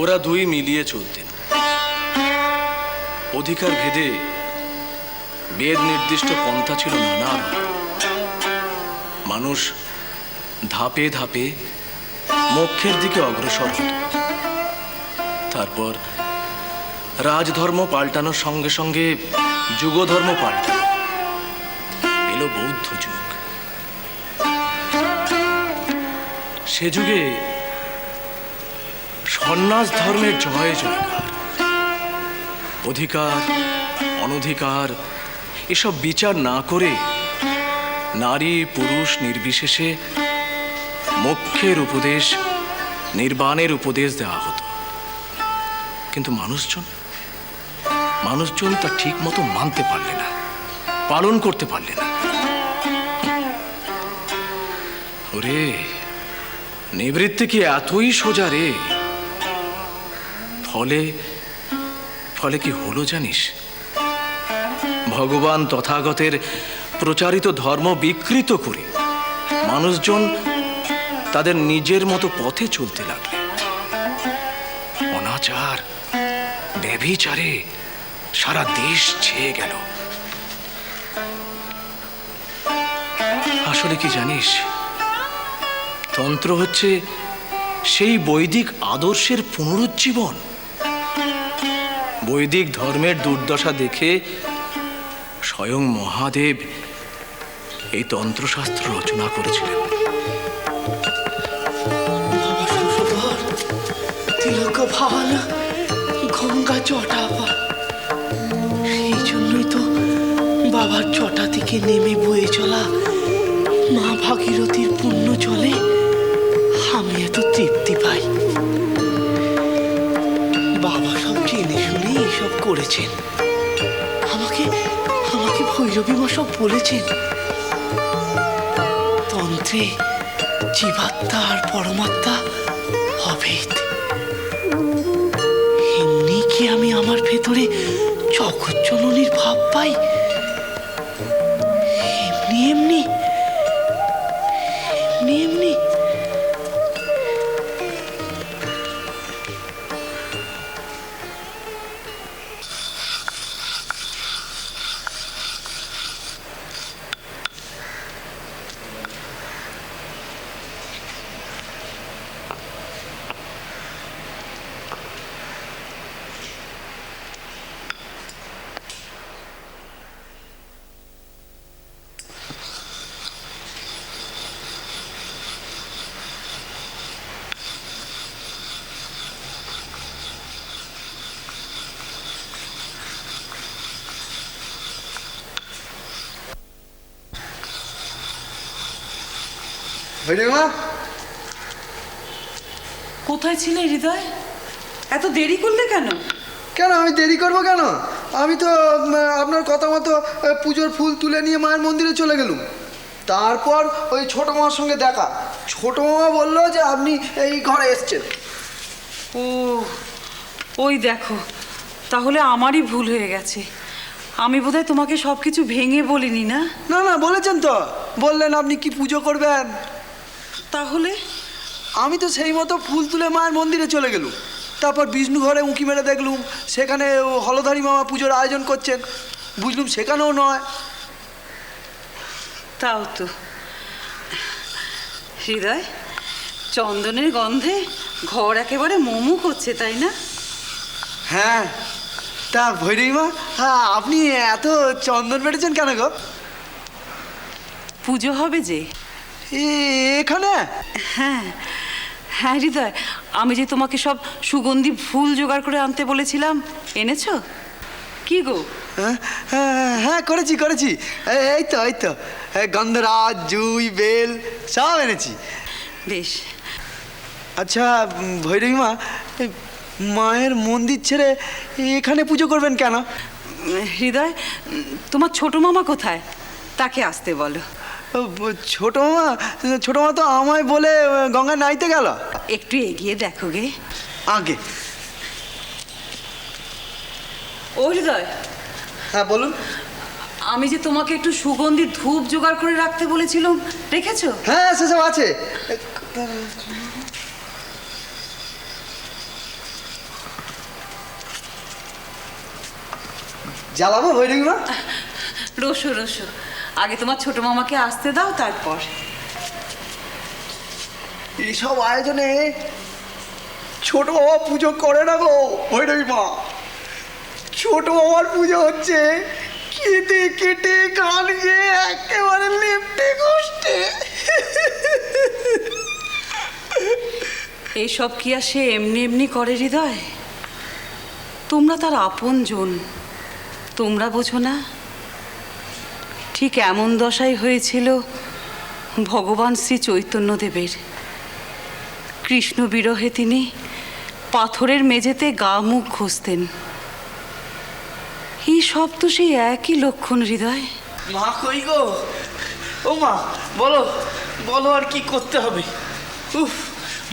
ওরা দুই মিলিয়ে চলতেন। অধিকার ভেদে বেদ নির্দিষ্ট পন্থা ছিল নানা। মানুষ ধাপে ধাপে মোক্ষের দিকে অগ্রসর হতো। তারপর রাজধর্ম পাল্টানোর সঙ্গে সঙ্গে যুগধর্ম পাল্টানো, এলো বৌদ্ধ যুগ। সে যুগে সন্ন্যাস ধর্মের জয় জয়কার। অধিকার অনধিকার এসব বিচার না করে নারী পুরুষ নির্বিশেষে মোক্ষের উপদেশ, নির্বাণের উপদেশ দেওয়া হতো। কিন্তু মানুষজন তা ঠিক মতো মানতে পারলে না, পালন করতে পারলে না। ওরে, নিবৃত্তি কি এতই সোজা রে? ফলে কি হলো জানিস? ভগবান তথাগতের প্রচারিত ধর্ম বিকৃত করে মানুষজন তাদের নিজের মতো পথে চলতে লাগলে। অনাচার ব্যভিচারে সারা দেশ ছেয়ে গেল। আসলে কি জানিস, তন্ত্র হচ্ছে সেই বৈদিক আদর্শের পুনরুজ্জীবন। বৈদিক ধর্মের দুর্দশা দেখে স্বয়ং মহাদেব এই তন্ত্রশাস্ত্র রচনা করেছিলেন। গঙ্গা জটা, সেই জন্যই তো বাবার জটা থেকে নেমে বয়ে চলা মা ভাগীরথীর পুণ্য জলে আমি এত তৃপ্তি পাই। বাবা সব জেনে শুনে এইসব করেছেন। আমাকে ভৈরবী মা সব বলেছেন। তন্ত্রে জীবাত্মা আর পরমাত্মা অভেদ। এমনি কি আমি আমার ভেতরে জগৎ জননীর ভাব পাই? এমনি এমনি এমনি এমনি কোথায় ছিলে হৃদয়? এত দেরি করলে কেন? কেন আমি দেরি করবো কেন? আমি তো আপনার কথা মতো পুজোর ফুল তুলে নিয়ে মায়ের মন্দিরে চলে গেলুম। তারপর ওই ছোটো মামার সঙ্গে দেখা। ছোটো মামা বললো যে আপনি এই ঘরে এসছেন। ও, ওই দেখো, তাহলে আমারই ভুল হয়ে গেছে। আমি বোধহয় তোমাকে সব কিছু ভেঙে বলিনি। না না না, বলেছেন তো, বললেন আপনি কি পুজো করবেন। তাহলে আমি তো সেই মতো ফুল তুলে মায়ের মন্দিরে চলে গেলুম। তারপর বিষ্ণু ঘরে উঁকি মেরে দেখলুম সেখানে হলধারী মামা পুজোর আয়োজন করছেন। বুঝলুম সেখানেও নয়। তাও তো। হৃদয়, চন্দনের গন্ধে ঘর একেবারে মোমো করছে, তাই না? হ্যাঁ, তা ভৈরবী মা, হ্যাঁ, আপনি এত চন্দন বেটেছেন কেন গো? পুজো হবে যে এখানে। হ্যাঁ হ্যাঁ হৃদয়, আমি যে তোমাকে সব সুগন্ধি ফুল জোগাড় করে আনতে বলেছিলাম, এনেছো? কি গো? হ্যাঁ, করেছি। এই তো গন্ধরাজ, জুই, বেল সব এনেছি। বেশ। আচ্ছা ভৈরবী মা, মায়ের মন্দির ছেড়ে এখানে পুজো করবেন কেন? হৃদয়, তোমার ছোট মামা কোথায়? তাকে আসতে বলো। ছোট মামা তো আমায় বলে গঙ্গা নাইতে গেল। একটু এগিয়ে দেখো গে। আগে। ও হৃদয়। হ্যাঁ বলুন। আমি যে তোমাকে একটু সুগন্ধি ধূপ জোগাড় করে রাখতে বলেছিলাম, রেখেছো? হ্যাঁ, সেসব আছে। জ্বালাবো ভৈরবী মা? রসো রসো, আগে তোমার ছোট মামাকে আসতে দাও, তারপর। এইসব আয়োজনে ছোট বাবা পুজো করে না গো ভৈরবী মা। ছোট বাবার পুজো হচ্ছে কেটে কেটে গান গেয়ে একেবারে লেপটে কষ্টে। এইসব কি আর সে এমনি এমনি করে হৃদয়? তোমরা তার আপন জন, তোমরা বোঝো না? ঠিক এমন দশাই হয়েছিল ভগবান শ্রী চৈতন্যদেবের। কৃষ্ণ বিরহে তিনি পাথরের মেঝেতে গা মুখ ঘষতেন। এই সব তো সেই একই লক্ষণ হৃদয়। মা কই গো? ও মা, বলো বলো, আর কি করতে হবে? উফ,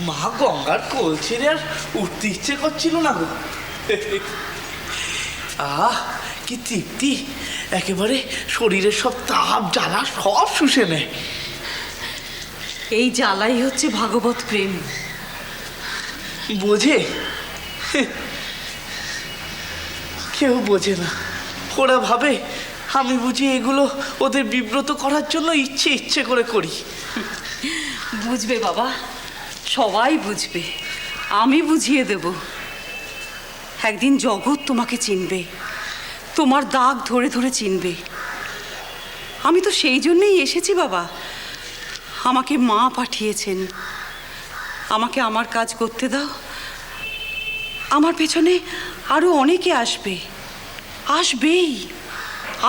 মা গঙ্গার কোল ছেড়ে আর উঠতে ইচ্ছে করছিল না গো। আহ, কি তৃপ্তি! একেবারে শরীরের সব তাপ জ্বালা সব শুষে নেয়। এই জ্বালাই হচ্ছে ভাগবত প্রেম। বোঝে? কেউ বোঝে না। ওরা ভাবে আমি বুঝি এগুলো ওদের বিব্রত করার জন্য ইচ্ছে ইচ্ছে করে করি। বুঝবে বাবা, সবাই বুঝবে, আমি বুঝিয়ে দেব। একদিন জগৎ তোমাকে চিনবে, তোমার দাগ ধরে ধরে চিনবে। আমি তো সেই জন্যই এসেছি বাবা। আমাকে মা পাঠিয়েছেন, আমাকে আমার কাজ করতে দাও। আমার পেছনে আরো অনেকে আসবে, আসবেই,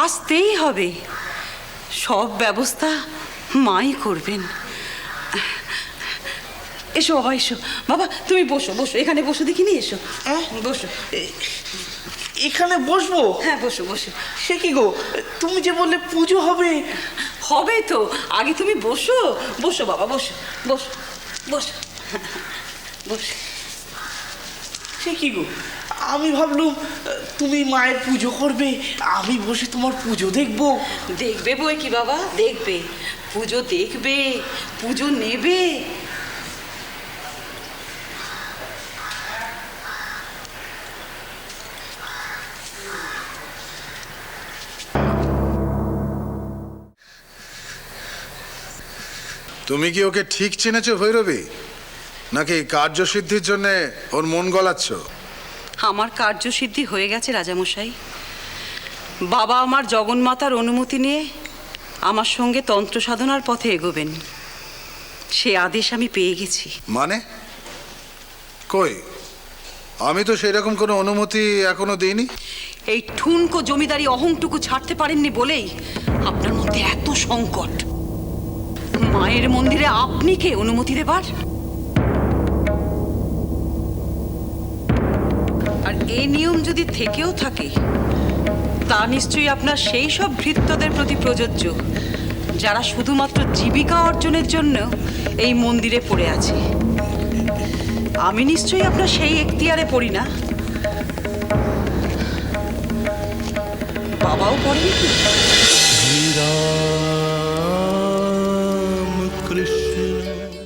আসতেই হবে। সব ব্যবস্থা মাই করবেন। এসো বাবা, এসো বাবা, তুমি বসো বসো, এখানে বসো, দেখিনি, এসো বসো। এখানে বসবো? হ্যাঁ বসো বসো। সে কি গো, তুমি যে বললে পুজো হবে? হবে তো, আগে তুমি বসো বসো বাবা, বসো বসো বসো বসো। সে কি গো, আমি ভাবলুম তুমি মায়ের পুজো করবে, আমি বসে তোমার পুজো দেখবো। দেখবে বই কি বাবা, দেখবে, পুজো দেখবে, পুজো নেবে। তুমি কি ওকে ঠিক চিনেছো ভৈরবী, নাকি কার্যসিদ্ধির জন্য ওর মন গলাচ্ছ? আমার কার্যসিদ্ধি হয়ে গেছে রাজামশাই। বাবা আমার জগন্মাতার অনুমতি নিয়ে আমার সঙ্গে তন্ত্র সাধনার পথে এগোবেন, সে আদেশ আমি পেয়ে গেছি। মানে কই, আমি তো সেরকম কোনো অনুমতি এখনো দিইনি। এই ঠুনকো জমিদারি অহংটুকু ছাড়তে পারেননি বলেই আপনার মধ্যে এত সংকট। মায়ের মন্দিরে আপনি কে অনুমতি দেবার? আর এই নিয়ম যদি থেকেও থাকে, তা নিশ্চয়ই আপনার সেই সব ভৃত্যদের প্রতি প্রযোজ্য যারা শুধুমাত্র জীবিকা অর্জনের জন্য এই মন্দিরে পড়ে আছে। আমি নিশ্চয়ই আপনার সেই এখতিয়ারে পড়ি না। বাবাও পড়েন কি?